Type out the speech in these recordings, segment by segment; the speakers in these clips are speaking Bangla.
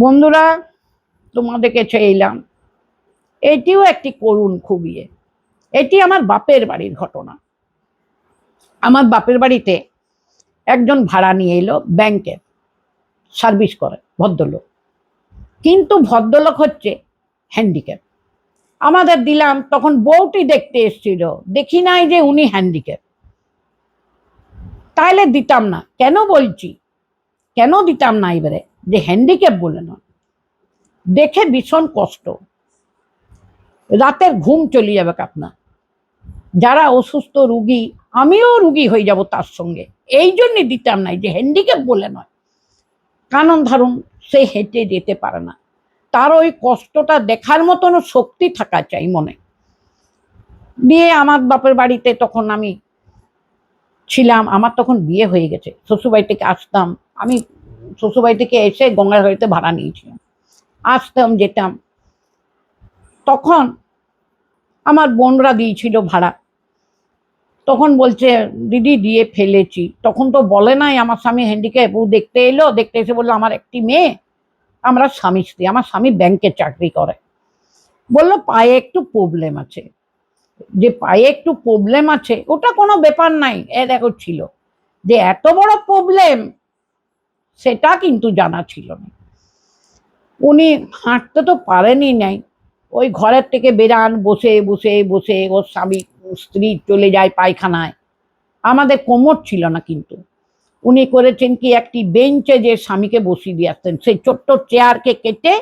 বন্ধুরা, তোমাদেরকে চাইলাম, এটিও একটি করুণ খুবই। এটি আমার বাপের বাড়ির ঘটনা। আমার বাপের বাড়িতে একজন ভাড়া নিয়ে এলো, ব্যাংকে সার্ভিস করে ভদ্রলোক, কিন্তু ভদ্রলোক হচ্ছে হ্যান্ডিক্যাপ। আমাদের দিলাম, তখন বউটি দেখতে এসেছিল, দেখি নাই যে উনি হ্যান্ডিক্যাপ, তাইলে দিতাম না। কেন বলছি, কেন দিতাম না এবারে, যে হ্যান্ডিক্যাপ বলে নয়, দেখে ভীষণ কষ্ট, রাতের ঘুম চলে যাবে আপনার। যারা অসুস্থ রুগী, আমিও রুগী হয়ে যাব তার সঙ্গে, এই জন্য দিতাম নাই, যে হ্যান্ডিক্যাপ বলে নয়। কারণ ধরুন, সে হেঁটে যেতে পারে না, তার ওই কষ্টটা দেখার মতন শক্তি থাকা চাই মনে। দিয়ে আমার বাপের বাড়িতে তখন আমি ছিলাম, আমার তখন বিয়ে হয়ে গেছে, শ্বশুরবাড়ি থেকে আসতাম আমি। শ্বশুরবাড়ি থেকে এসে গঙ্গার বাড়িতে ভাড়া নিয়েছিলাম, আসতাম যেতাম। তখন আমার বোনরা দিয়েছিল ভাড়া, তখন বলছে দিদি দিয়ে ফেলেছি। তখন তো বলে নাই আমার স্বামী হ্যান্ডিক্যাপ, ও দেখতে এলো, দেখতে এসে বললো আমার একটি মেয়ে, আমরা স্বামী স্ত্রী, আমার স্বামী ব্যাংকে চাকরি করে। বললো পায়ে একটু প্রবলেম আছে, যে পায়ে একটু প্রবলেম আছে ওটা কোনো ব্যাপার নাই। এ দেখো ছিল যে এত বড় প্রবলেম, সেটা কিন্তু জানা ছিল না। উনি হাঁটতে তো পারেনি নাই, ওই ঘরের থেকে বেরান, বসে বসে বসে ওর স্বামী স্ত্রী চলে যায় পায়খানায়। আমাদের কোমর ছিল না, কিন্তু উনি করেছেন কি, একটি বেঞ্চে যে স্বামীকে বসিয়ে দিয়ে আসতেন, সেই ছোট্ট চেয়ারকে কেটে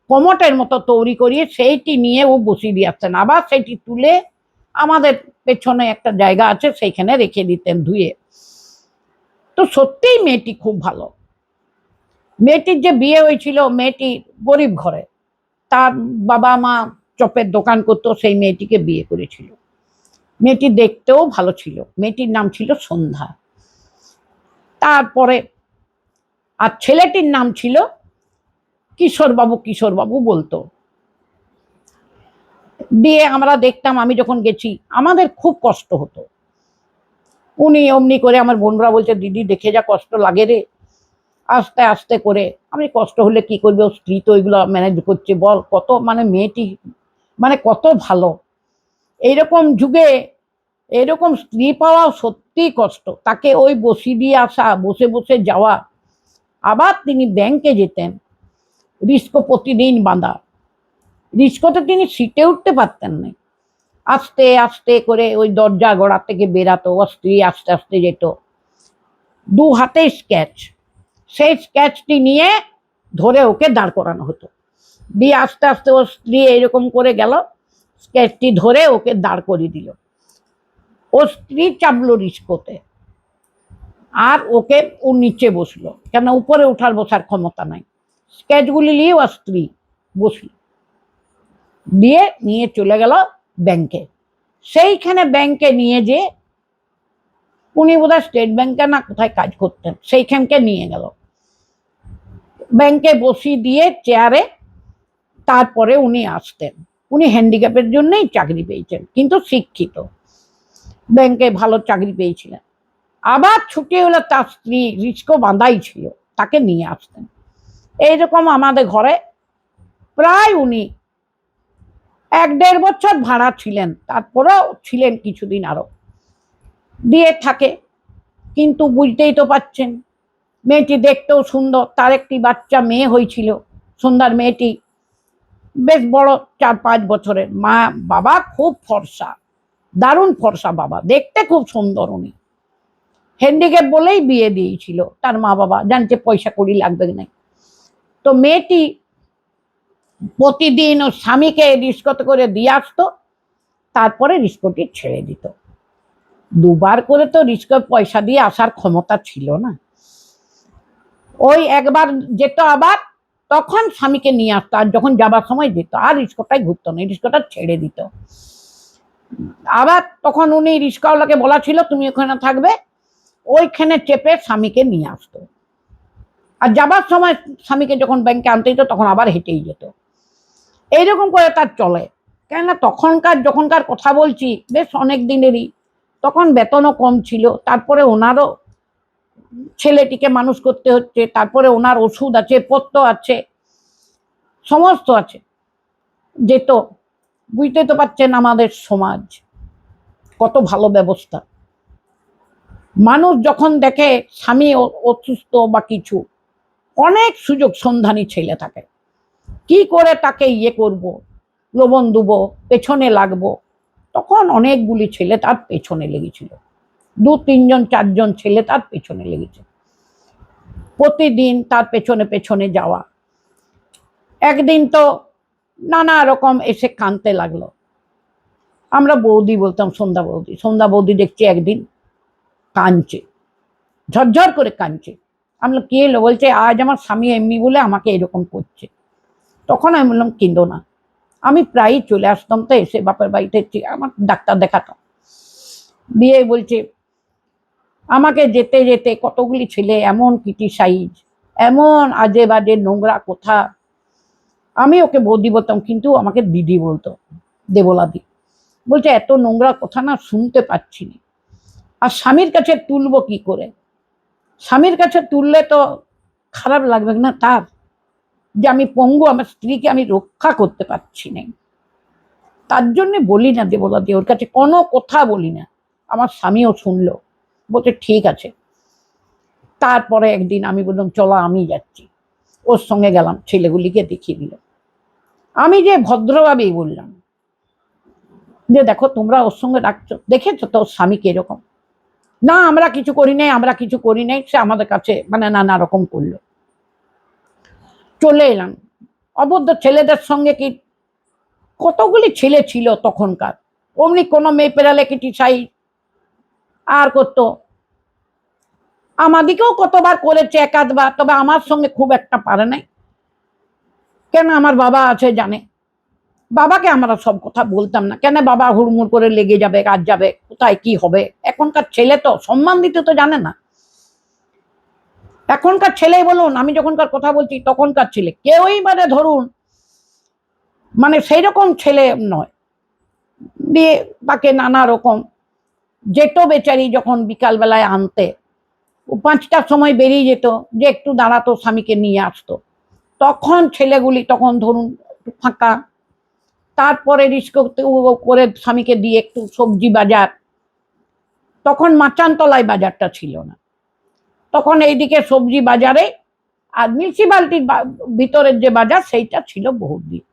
কমটের মতো তৈরি করিয়ে সেইটি নিয়ে ও বসিয়ে দিয়ে আসতেন, আবার সেইটি তুলে আমাদের পেছনে একটা জায়গা আছে সেইখানে রেখে দিতেন ধুয়ে। তো সত্যিই মেয়েটি খুব ভালো। মেয়েটির যে বিয়ে হয়েছিল, মেয়েটি গরিব ঘরে, তার বাবা মা চপের দোকান করতো, সেই মেয়েটিকে বিয়ে করেছিল। মেয়েটি দেখতেও ভালো ছিল, মেয়েটির নাম ছিল সন্ধ্যা। তারপরে আর ছেলেটির নাম ছিল কিশোর বাবু, কিশোর বাবু বলতো। দিয়ে আমরা দেখতাম, আমি যখন গেছি আমাদের খুব কষ্ট হতো। উনি অমনি করে, আমার বোনরা বলছে দিদি দেখে যা কষ্ট লাগে রে, আস্তে আস্তে করে। আমি কষ্ট হলে কি করবে, ও স্ত্রী তো ওইগুলো ম্যানেজ করছে, বল কত, মানে মেয়েটি মানে কত ভালো। এইরকম যুগে এরকম স্ত্রী পাওয়া সত্যি কষ্ট। তাকে ওই বসিয়ে দিয়ে আসা, বসে বসে যাওয়া, আবার তিনি ব্যাংকে যেতেন, রিস্কো প্রতিদিন বাঁধা, রিস্কোতে তিনি সিটে উঠতে পারতেন না। আস্তে আস্তে করে ওই দরজা গোড়া থেকে বেরাতো, ও স্ত্রী আস্তে আস্তে যেত, দু হাতে স্কেচ, সেই স্কেচটি নিয়ে ধরে ওকে দাঁড় করানো হতো। দিয়ে আস্তে আস্তে ওর স্ত্রী এরকম করে গেল, স্কেচটি ধরে ওকে দাঁড় করিয়ে দিল। ওর স্ত্রী চাপলো রিস্কোতে, আর ওকে ও নিচে বসলো, কেন উপরে ওঠার বসার ক্ষমতা নাই। স্কেচগুলি নিয়ে ওর স্ত্রী বসলো, দিয়ে নিয়ে চলে গেল ব্যাংকে। সেইখানে ব্যাংকে নিয়ে যে, উনি বোধহয় স্টেট ব্যাংকে না কোথায় কাজ করতেন, সেইখানকে নিয়ে গেল, ব্যাংকে বসিয়ে দিয়ে চেয়ারে। তারপরে উনি আসতেন, উনি হ্যান্ডিক্যাপের জন্যই চাকরি পেয়েছেন, কিন্তু শিক্ষিত, ব্যাংকে ভালো চাকরি পেয়েছিলেন। আবার ছুটি হলে তার স্ত্রী রিস্কো বাঁধাই ছিল, তাকে নিয়ে আসতেন। এইরকম আমাদের ঘরে প্রায় উনি 1-1.5 বছর ভাড়া ছিলেন, তারপরেও ছিলেন কিছুদিন আরো, দিয়ে থাকে। কিন্তু বুঝতেই তো পাচ্ছেন, মেয়েটি দেখতেও সুন্দর, তার একটি বাচ্চা মেয়ে হয়েছিল, সন্ধ্যার মেয়েটি বেশ বড়, 4-5 বছরের। মা বাবা খুব ফর্সা, দারুণ ফর্সা বাবা, দেখতে খুব সুন্দর। উনি হ্যান্ডিক্যাপ বলেই বিয়ে দিয়েছিল, তার মা বাবা জানছে পয়সা কড়ি লাগবে না। তো মেয়েটি প্রতিদিন ওর স্বামীকে রিস্কোতে করে দিয়ে আসতো, তারপরে রিস্কোটি ছেড়ে দিত। দুবার করে তো রিস্কোর পয়সা দিয়ে আসার ক্ষমতা ছিল না। ওই একবার যেত, আবার তখন স্বামীকে নিয়ে আসতো, আর যখন যাবার সময় যেত, আর রিস্কোটাই ঘুরতো না, রিস্কোটা ছেড়ে দিত। আবার তখন উনি রিস্কাওয়ালাকে বলা ছিল তুমি ওখানে থাকবে, ওইখানে চেপে স্বামীকে নিয়ে আসতো। আর যাবার সময় স্বামীকে যখন ব্যাংকে আনতে যেত, তখন আবার হেঁটেই যেত। এইরকম করে তার চলে। কেননা তখনকার, যখনকার কথা বলছি, বেশ অনেক দিনেরই, তখন বেতনও কম ছিল, তারপরে ওনারও ছেলেটিকে মানুষ করতে হচ্ছে, তারপরে ওনার ওষুধ আছে, পত্র আছে, সমস্ত আছে, যেত। বুঝতে তো পারছেন আমাদের সমাজ কত ভালো ব্যবস্থা। মানুষ যখন দেখে স্বামী অসুস্থ বা কিছু, অনেক সুযোগ সন্ধানী ছেলে থাকে, কি করে তাকে ইয়ে করব, লোবন দেবো, পেছনে লাগবো। তখন অনেকগুলি ছেলে তার পেছনে লেগেছিল, 2-3 জন 4 জন ছেলে তার পেছনে লেগেছে, প্রতিদিন তার পেছনে পেছনে যাওয়া। একদিন তো নানা রকম এসে কাঁদতে লাগলো। আমরা বৌদি বলতাম, সন্ধ্যা বৌদি দেখছি একদিন কাঁদছে, ঝরঝর করে কাঁদছে। আমি কি এলো? বলছে আজ আমার স্বামী এমনি বলে আমাকে এরকম করছে। তখন আমি বললাম কিন্দো না, আমি প্রায়ই চলে আসতাম তো, এসে বাপের বাড়িতে আমার ডাক্তার দেখাতাম। দিয়ে বলছে আমাকে যেতে যেতে কতগুলি ছেলে এমন ক্রিটিসাইজ, এমন আজে বাজে নোংরা কথা। আমি ওকে বৌদি বলতাম, কিন্তু আমাকে দিদি বলতো, দেবলাদি। বলছে এত নোংরা কথা না শুনতে পাচ্ছি না, আর স্বামীর কাছে তুলবো কি করে? স্বামীর কাছে তুললে তো খারাপ লাগবে না তার, যে আমি পঙ্গু, আমার স্ত্রীকে আমি রক্ষা করতে পারছি না। তার জন্য বলি না দেবলাদি, ওর কাছে কোনো কথা বলি না। আমার স্বামীও শুনলো, বলছে ঠিক আছে। তারপরে একদিন আমি বললাম চলো আমি যাচ্ছি, ওর সঙ্গে গেলাম, ছেলেগুলিকে দেখিয়ে দিল। আমি যে ভদ্রভাবেই বললাম যে দেখো তোমরা ওর সঙ্গে রাখছো, দেখেছো তো ওর স্বামীকে এরকম। না আমরা কিছু করি নাই, আমরা কিছু করি নাই, সে আমাদের কাছে মানে নানা রকম করলো। চলে এলাম, অবদ্ধ ছেলেদের সঙ্গে কি কতগুলি ছেলে ছিল তখনকার, অমনি কোনো মেয়ে পেরালে ক্রিটিসাই আর করতো। আমাদিকেও কতবার করেছে, একাধবার, তবে আমার সঙ্গে খুব একটা পারে নাই, কেন আমার বাবা আছে জানে। বাবাকে আমরা সব কথা বলতাম না, কেন বাবা হুড়মুড় করে লেগে যাবে, কাজ যাবে, কোথায় কি হবে। এখনকার ছেলে তো সম্মান দিতে তো জানে না। এখনকার ছেলেই বলুন, আমি যখনকার কথা বলছি তখনকার ছেলে কেউই মানে ধরুন মানে সেই রকম ছেলে নয়। দিয়ে তাকে নানা রকম, যেত বেচারি যখন বিকালবেলায় আনতে, ও 5টার সময় বেরিয়ে যেত, যে একটু দাঁড়াতো স্বামীকে নিয়ে আসতো। তখন ছেলেগুলি তখন ধরুন একটু ফাঁকা, তারপরে রিস্ক করে স্বামীকে দিয়ে একটু সবজি বাজার, তখন মাচানতলায় বাজারটা ছিল না, তখন এইদিকে সবজি বাজারে, আর মিউনিসিপালিটির ভিতরের যে বাজার সেইটা ছিল বহুদিন,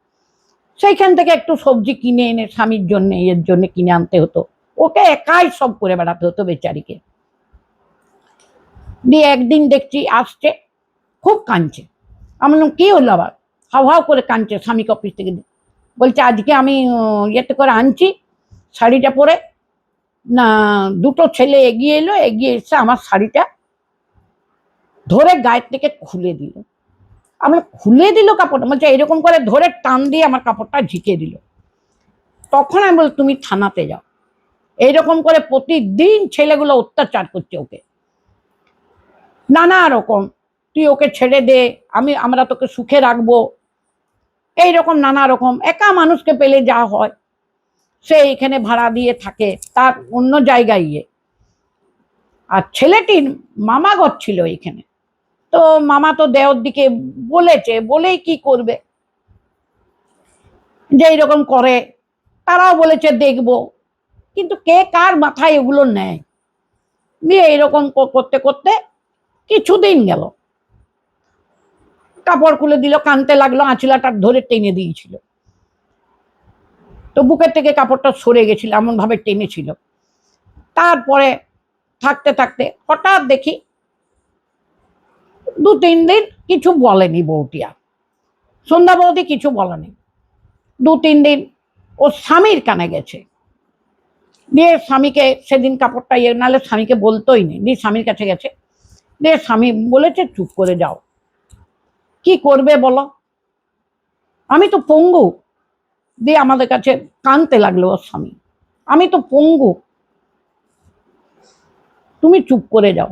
সেইখান থেকে একটু সবজি কিনে এনে স্বামীর জন্য এর জন্য কিনে আনতে হতো। ওকে একাই সব করে বেড়াতে হতো বেচারিকে। দিয়ে একদিন দেখছি আসছে, খুব কাঁদছে। আমি বললাম কি হলো আবার? হাউ হাউ করে কাঁদছে স্বামীকে অফিস থেকে। বলছে আজকে আমি ইয়েতে করে আনছি শাড়িটা পরে, না 2টো ছেলে এগিয়ে এলো, এগিয়ে এসে আমার শাড়িটা ধরে গায়ের থেকে খুলে দিল। আমরা খুলে দিল কাপড়টা, বলছে এরকম করে ধরে টান দিয়ে আমার কাপড়টা ঝিকে দিল। তখন আমি বল তুমি থানাতে যাও, এইরকম করে প্রতিদিন ছেলেগুলো অত্যাচার করছে ওকে, নানা রকম, তুই ওকে ছেড়ে দে, আমরা তোকে সুখে রাখবো, এইরকম নানা রকম। একা মানুষকে পেলে যা হয়, সে এখানে ভাড়া দিয়ে থাকে, তার অন্য জায়গায় গিয়ে। আর ছেলেটির মামা ঘর ছিল এখানে, তো মামা তো দেওর দিকে বলেছে, বলেই কি করবে, যে এইরকম করে, তারাও বলেছে দেখবো, কিন্তু কে কার মাথায় এগুলো নেয়। নিয়ে এইরকম করতে করতে কিছুদিন গেল, কাপড় খুলে দিল, কানতে লাগলো, আঁচলাটা ধরে টেনে দিয়েছিল, তো বুকের থেকে কাপড়টা সরে গেছিল, এমন ভাবে টেনেছিল। তারপরে থাকতে থাকতে হঠাৎ দেখি 2-3 দিন কিছু বলেনি বউটি, আর সন্ধ্যা বৌদি কিছু বলেনি। 2-3 দিন ও স্বামীর কানে গেছে, দিয়ে স্বামীকে সেদিন কাপড়টা ইয়ে, নাহলে স্বামীকে বলতোই নি, দিয়ে স্বামীর কাছে গেছে, দিয়ে স্বামী বলেছে চুপ করে যাও, কি করবে বলো, আমি তো পঙ্গু। দিয়ে আমাদের কাছে কাঁদতে লাগলো ওর স্বামী, আমি তো পঙ্গু, তুমি চুপ করে যাও।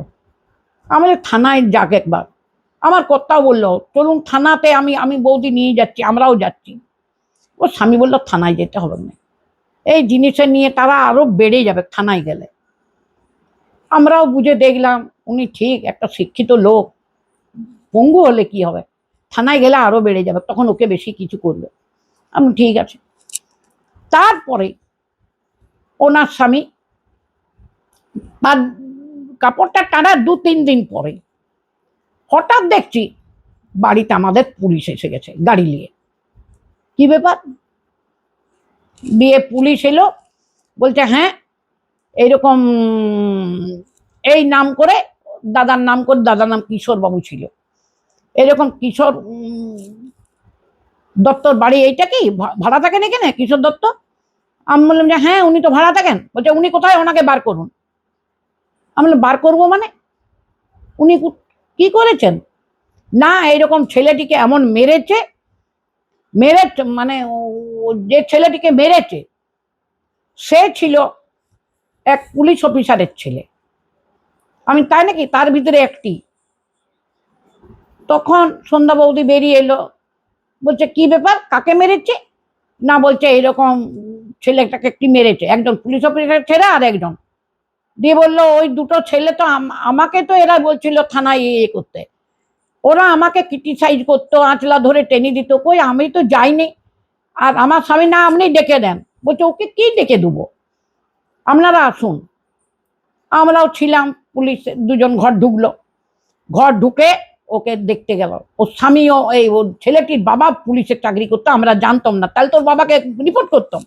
আমাদের থানায় যাক একবার। আমার কর্তাও বললো চলুন থানাতে, আমি বৌদি নিয়ে যাচ্ছি, আমরাও যাচ্ছি। ওর স্বামী বললো থানায় যেতে হবে না, এই জিনিসটা নিয়ে তারা আরো বেড়ে যাবে থানায় গেলে। আমরাও বুঝে দেখলাম উনি ঠিক একটা শিক্ষিত লোক, পঙ্গু হলে কি হবে, থানায় গেলে আরো বেড়ে যাবে, তখন ওকে বেশি কিছু করবে। আমি ঠিক আছে। তারপরে ওনার স্বামী তার কাপড়টা টানার 2-3 দিন পরে হঠাৎ দেখছি বাড়িতে আমাদের পুলিশ এসে গেছে গাড়ি নিয়ে। কি ব্যাপার? দিয়ে পুলিশ এলো, বলছে হ্যাঁ এইরকম, এই নাম করে, দাদার নাম করে, দাদার নাম কিশোর বাবু ছিল, এরকম কিশোর দত্তর বাড়ি এইটা কি ভাড়া থাকেন এখানে কিশোর দত্ত? আমি বললাম যে হ্যাঁ উনি তো ভাড়া থাকেন। বলছে উনি কোথায়, ওনাকে বার করুন। আমি বললাম বার করবো মানে? উনি কি করেছেন? না এইরকম ছেলেটিকে এমন মেরেছে, মানে যে ছেলেটিকে মেরেছে সে ছিল এক পুলিশ অফিসারের ছেলে। আমি তাই নাকি? তার ভিতরে একটি। তখন সন্ধ্যা বৌদি বেরিয়ে এলো, বলছে কি ব্যাপার, কাকে মেরেছে? না বলছে এরকম ছেলেটাকে একটি মেরেছে, একজন পুলিশ অফিসারের ছেলে আর একজন। দিয়ে বললো ওই দুটো ছেলে তো আমাকে তো এরা বলছিল থানায় ইয়ে করতে, ওরা আমাকে ক্রিটিসাইজ করতো, আঁচলা ধরে টেনে দিত, কই আমি তো যাইনি। আর আমার স্বামী না আপনি ডেকে দেন। বলছে ওকে কি ডেকে দেবো, আপনারা আসুন। আমরাও ছিলাম, পুলিশ দুজন ঘর ঢুকলো, ঘর ঢুকে ওকে দেখতে গেল। ওর স্বামীও, এই ওর ছেলেটির বাবা পুলিশের চাকরি করতো, আমরা জানতাম না, তাহলে তোর বাবাকে রিপোর্ট করতাম।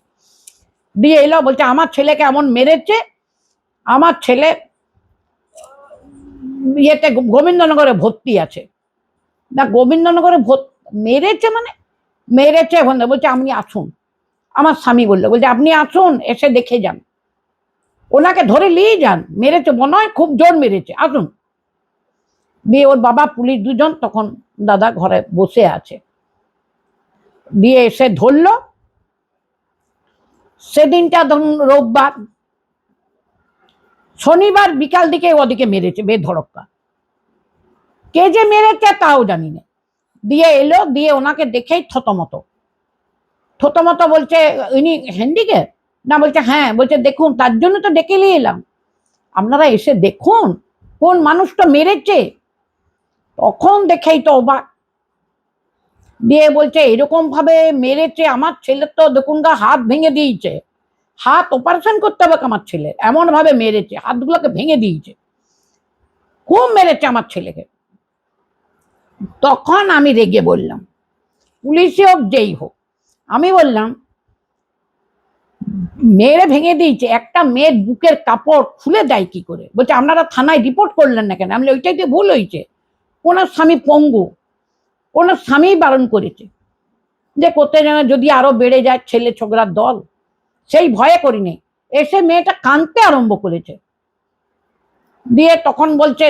দিয়ে এলো, বলছে আমার ছেলেকে এমন মেরেছে, আমার ছেলে ইয়েতে গোবিন্দনগরে ভর্তি আছে। না গোবিন্দনগরে মেরেছে মানে? মেরেছে এখন। বলছে আপনি আসুন। আমার স্বামী বললো, বলছে আপনি আসুন, এসে দেখে যান, ওনাকে ধরে নিয়ে যান, মেরেছে মনে হয়, খুব জোর মেরেছে, আসুন। দিয়ে ওর বাবা পুলিশ দুজন তখন দাদা ঘরে বসে আছে, দিয়ে এসে ধরলো। সেদিনটা ধরুন রোববার, শনিবার বিকাল দিকে ওদিকে মেরেছে বেধড়কা। কে যে মেরেছে তাও জানি না। দিয়ে এলো, দিয়ে ওনাকে দেখেই থতমত। বলছে ইনি হ্যান্ডিক্যাপ? না বলছে হ্যাঁ। বলছে দেখুন তার জন্য তো ডেকে নিয়ে এলাম, আপনারা এসে দেখুন কোন মানুষটা মেরেছে। তখন দেখেই তো অবাক। দিয়ে বলছে এরকম ভাবে মেরেছে, আমার ছেলে তো দেখুন গা হাত ভেঙে দিয়েছে, হাত অপারেশন করতে হবে আমার ছেলে, এমন ভাবে মেরেছে, হাতগুলোকে ভেঙে দিয়েছে, খুব মেরেছে আমার ছেলেকে। তখন আমি রেগে বললাম, পুলিশে হোক যেই হোক, আমি বললাম মেরে ভেঙে দিয়েছে, একটা মেয়ের বুকের কাপড় খুলে দেয় কি করে? বলছে আপনারা থানায় রিপোর্ট করলেন না কেন? আমি ওইটাই তো ভুল হয়েছে, ওনার স্বামী পঙ্গু, ওনার স্বামী বারণ করেছে যে করতে যেন, যদি আরো বেড়ে যায় ছেলে ছোকরার দল, সেই ভয়ে করিনি। এসে মেয়েটা কাঁদতে আরম্ভ করেছে। দিয়ে তখন বলছে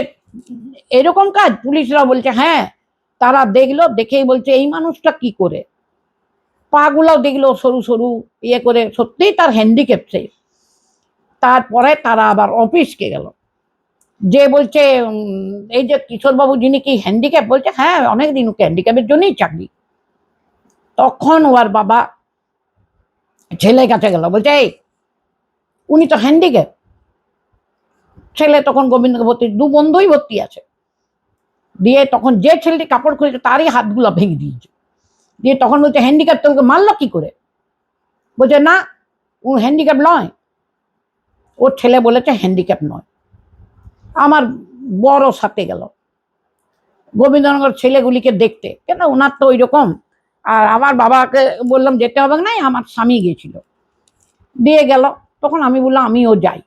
এরকম কাজ? পুলিশরা বলছে হ্যাঁ। তারা দেখলো, দেখেই বলছে এই মানুষটা কি করে, পা গুলাও দেখলো সরু সরু ইয়ে করে, সত্যিই তার হ্যান্ডিক্যাপ। সেই তারপরে তারা আবার অফিসকে গেল, যে বলছে এই যে কিশোরবাবু যিনি কি হ্যান্ডিক্যাপ? বলছে হ্যাঁ অনেকদিন ওকে হ্যান্ডিক্যাপের জন্যই চাকরি। তখন ওর বাবা ছেলের কাছে গেল, বলছে এই উনি তো হ্যান্ডিক্যাপ। ছেলে তখন গোবিন্দকে ভর্তি, দু বন্ধুই ভর্তি আছে। দিয়ে তখন যে ছেলেটি কাপড় খুলেছে তারই হাতগুলো ভেঙে দিয়েছে। দিয়ে তখন বলছে হ্যান্ডিক্যাপ, তোকে মারলো কি করে? বলছে না ও হ্যান্ডিক্যাপ নয়। ওর ছেলে বলেছে হ্যান্ডিক্যাপ নয়। আমার বড় সাথে গেল গোবিন্দনগর ছেলেগুলিকে দেখতে, কেন ওনার তো ওই রকম। আর আমার বাবাকে বললাম যেতে হবে না, আমার স্বামী গেছিল, দিয়ে গেল। তখন আমি বললাম আমিও যাই,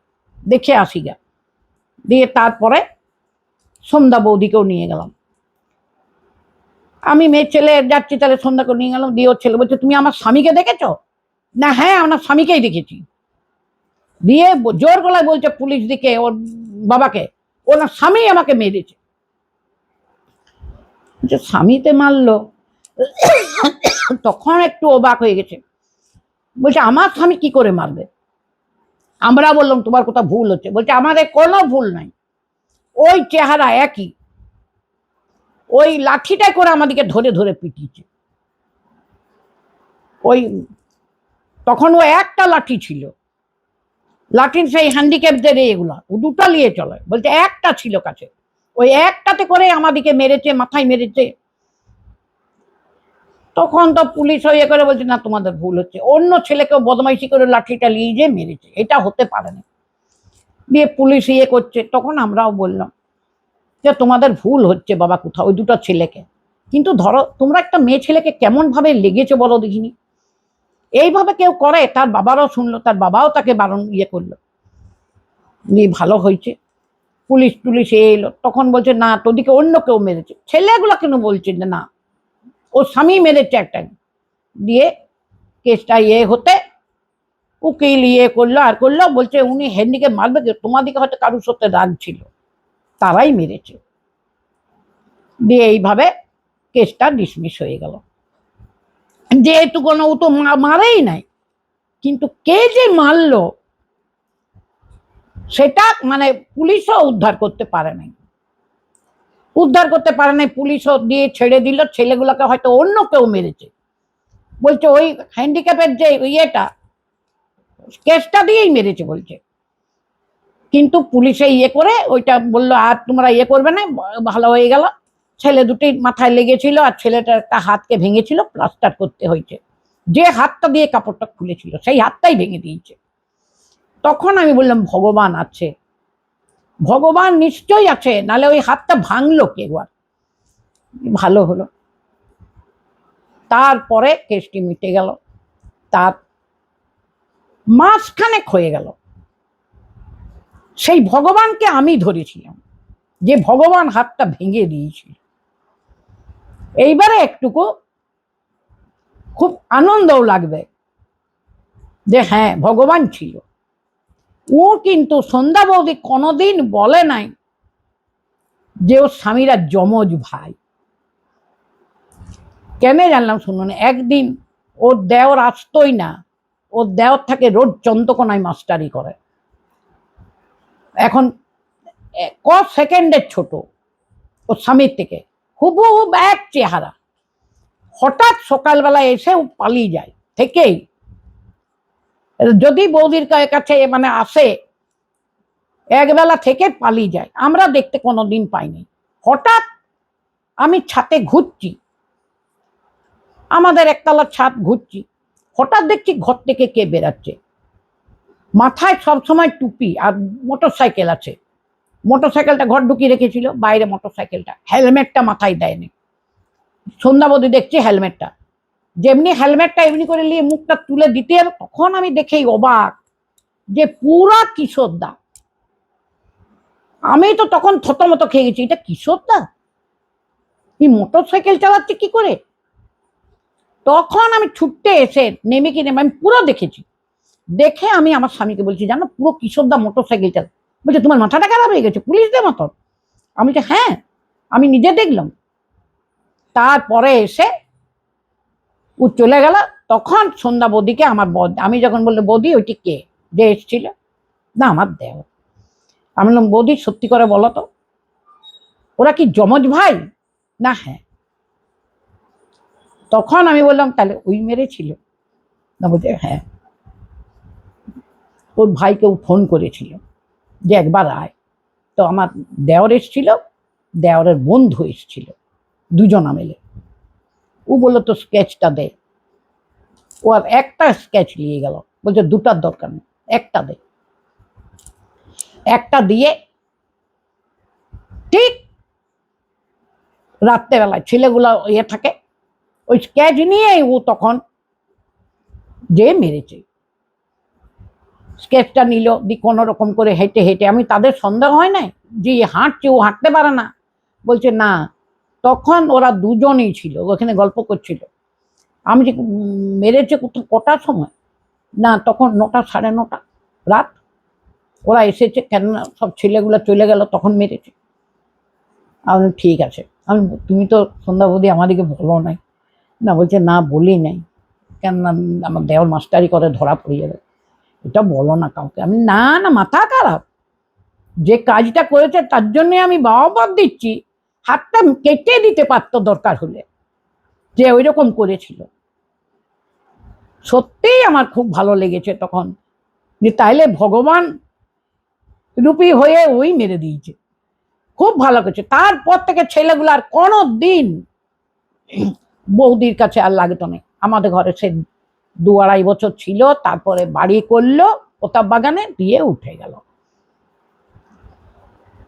দেখে আসি গা। দিয়ে তারপরে সন্ধ্যা বৌদিকেও নিয়ে গেলাম। আমি মেয়ে ছেলে যাচ্ছি, তাহলে সন্ধ্যাকে নিয়ে গেলাম। দিয়ে ওর ছেলে বলছে তুমি আমার স্বামীকে দেখেছ? না হ্যাঁ আমার স্বামীকেই দেখেছি। দিয়ে জোর গলায় বলছে পুলিশ দিকে ওর বাবাকে, ওনার স্বামী আমাকে মেরেছে। স্বামীতে মারলো। তখন একটু অবাক হয়ে গেছে, বলছে আমার স্বামী কি করে মারবে? আমরা বললাম তোমার কোথাও ভুল হচ্ছে। বলছে আমাদের কোনো ভুল নাই, ওই চেহারা একই, ওই লাঠিটা করে আমাদেরকে ধরে ধরে পিটিয়েছে। ওই তখন ও একটা লাঠি ছিল, লাঠির সেই হ্যান্ডিক্যাপদের এগুলা ও দুটো নিয়ে চলে, বলছে একটা ছিল কাছে, ওই একটাতে করে আমাদেরকে মেরেছে, মাথায় মেরেছে। তখন তো পুলিশ ইয়ে করে বলছে না তোমাদের ভুল হচ্ছে, অন্য ছেলেকেও বদমাইশি করে লাঠিটা নিয়ে যে মেরেছে, এটা হতে পারে না। দিয়ে পুলিশ ইয়ে করছে, তখন আমরাও বললাম যে তোমাদের ভুল হচ্ছে বাবা কোথাও, ওই দুটো ছেলেকে। কিন্তু ধরো তোমরা একটা মেয়ে ছেলেকে কেমন ভাবে লেগেছে বলো দেখিনি, এইভাবে কেউ করে? তার বাবারও শুনলো, তার বাবাও তাকে বারণ ইয়ে করলো, দিয়ে ভালো হয়েছে। পুলিশ টুলিশ এলো, তখন বলছে না তোদিকে অন্য কেউ মেরেছে। ছেলেগুলো কেন বলছে যে না ওর স্বামী মেরেছে একটা। দিয়ে কেসটা ইয়ে হতে উকিল ইয়ে করলো আর করলো, বলছে উনি হেনরিকে মারবে কি, তোমাদিকে হয়তো কারুর সাথে রাগ ছিল, তারাই মেরেছে। দিয়ে এইভাবে কেসটা ডিসমিস হয়ে গেল। যেহেতু কোনো ও তো মারেই নাই, কিন্তু কে যে মারলো সেটা মানে পুলিশও উদ্ধার করতে পারে নাই, পুলিশও দিয়ে ছেড়ে দিল। ছেলেগুলোকে হয়তো অন্য কেউ মেরেছে, বলছে ওই হ্যান্ডিক্যাপের যে ইয়েটা কেসটা দিয়েই মেরেছে বলছে। কিন্তু পুলিশে ইয়ে করে ওইটা বললো আর তোমরা ইয়ে করবে না, ভালো হয়ে গেল। ছেলে দুটি মাথায় লেগেছিল আর ছেলেটার একটা হাতকে ভেঙেছিল, প্লাস্টার করতে হয়েছে। যে হাতটা দিয়ে কাপড়টা খুলেছিল সেই হাতটাই ভেঙে দিয়েছে। তখন আমি বললাম ভগবান আছে, ভগবান নিশ্চয়ই আছে, নালে ওই হাতটা ভাঙলো কে? ভালো হলো। তারপরে কেসটি মিটে গেল। তার মাসখানেক হয়ে গেল, সেই ভগবানকে আমি ধরেছিলাম যে ভগবান হাতটা ভেঙে দিয়েছিল। এইবারে একটুকু খুব আনন্দও লাগবে যে হ্যাঁ ভগবান ছিল। ও কিন্তু সন্ধ্যা বৌদি কোনোদিন বলে নাই যে ওর স্বামীরা যমজ ভাই। কেন জানলাম শুনুন, একদিন ওর দেওর আসতোই না, ওর দেওর থাকে রোজ চন্দ্রকোনায় মাস্টারি করে, এখন ক সেকেন্ডের ছোট ওর স্বামীর থেকে, হুবহুব এক চেহারা। হঠাৎ সকালবেলা এসে ও পালিয়ে যায় থেকেই, যদি বৌদির কাছে মানে আসে একবেলা থেকে পালিয়ে যায়, আমরা দেখতে কোনোদিন পাইনি। হঠাৎ আমি ছাদে ঘুরছি, আমাদের একতলার ছাদ ঘুরছি, হঠাৎ দেখছি ঘর থেকে কে বেরাচ্ছে, মাথায় সবসময় টুপি আর মোটর সাইকেল আছে, মোটর সাইকেলটা ঘর ঢুকিয়ে রেখেছিল, বাইরে মোটর সাইকেলটা, হেলমেটটা মাথায় দেয়নি। সন্ধ্যাবধি দেখছি হেলমেটটা, যেমনি হেলমেটটা এমনি করে নিয়ে মুখটা তুলে দিতে, তখন আমি দেখেই অবাক যে পুরা কিশোর দা। আমি তো তখন থতমত খেয়ে গেছি, এটা কিশোর দা, এই মোটর সাইকেল চালাচ্ছে কি করে? তখন আমি ছুটতে এসে নেমে আমি পুরো দেখেছি। দেখে আমি আমার স্বামীকে বলছি জানো পুরো কিশোর দা মোটর সাইকেল চালা। বলছে তোমার মাথাটা খারাপ হয়ে গেছে, পুলিশদের মতন। আমি বলছি হ্যাঁ আমি নিজে দেখলাম। তারপরে এসে ও চলে গেল। তখন সন্ধ্যা বৌদিকে আমার আমি যখন বললো বৌদি ওইটি কে যে এসেছিল, না আমার দেও। আমি বললাম বৌদি সত্যি করে বলো তো ওরা কি যমজ ভাই? না হ্যাঁ। তখন আমি বললাম তাহলে ওই মেরেছিল? না বলছে হ্যাঁ, ওর ভাইকে ফোন করেছিল যে একবার আয়। তো আমার দেওর এসছিল, দেওরের বন্ধু এসছিল, দুজনা মিলে। ও বললো তো স্কেচটা দে। ও আর একটা স্কেচ নিয়ে গেল, বলছে দুটার দরকার নেই, একটা দে। একটা দিয়ে ঠিক রাত্রেবেলায় ছেলেগুলো ইয়ে থাকে, ওই স্কেচ নিয়েই ও তখন যে মেরেছে। স্কেচটা নিল, দি কোনো রকম করে হেঁটে হেঁটে, আমি তাদের সন্দেহ হয় নাই যে হাঁটছে, ও হাঁটতে পারে না। বলছে না, তখন ওরা দুজনেই ছিল ওখানে গল্প করছিল। আমি যে মেরেছে কটার সময়, না তখন 9টা 9:30 রাত। ওরা এসেছে কেননা সব ছেলেগুলো চলে গেল তখন মেরেছে। আমি ঠিক আছে। আমি তুমি তো সন্ধ্যাবধি আমাদেরকে বলো নাই। না বলছে না বলি নাই, কেননা আমার দেওর মাস্টারি করে ধরা পড়ে যাবে, এটা বলো না কাউকে। আমি না না মাথা খারাপ, যে কাজটা করেছে তার জন্য আমি বাহবাদ দিচ্ছি, হাতটা কেটে দিতে পারতো দরকার হলে, যে ওই রকম করেছিল। সত্যিই আমার খুব ভালো লেগেছে তখন, যে তাইলে ভগবান রূপী হয়ে ওই মেরে দিয়েছে, খুব ভালো করেছে। তারপর থেকে ছেলেগুলো আর কোনো দিন বৌদির কাছে আর লাগতো না, আমাদের ঘরে সে 2-2.5 বছর ছিল, তারপরে বাড়ি করলো প্রতাপ বাগানে, দিয়ে উঠে গেল।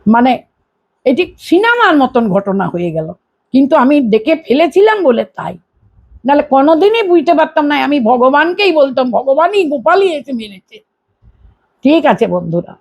মানে এটি সিনেমার মতন ঘটনা হয়ে গেল, কিন্তু আমি দেখে ফেলেছিলাম বলে তাই, নাহলে কোনোদিনই বুঝতে পারতাম না। আমি ভগবানকেই বলতাম, ভগবানই গোপালই এসে মেরেছে। ঠিক আছে বন্ধুরা।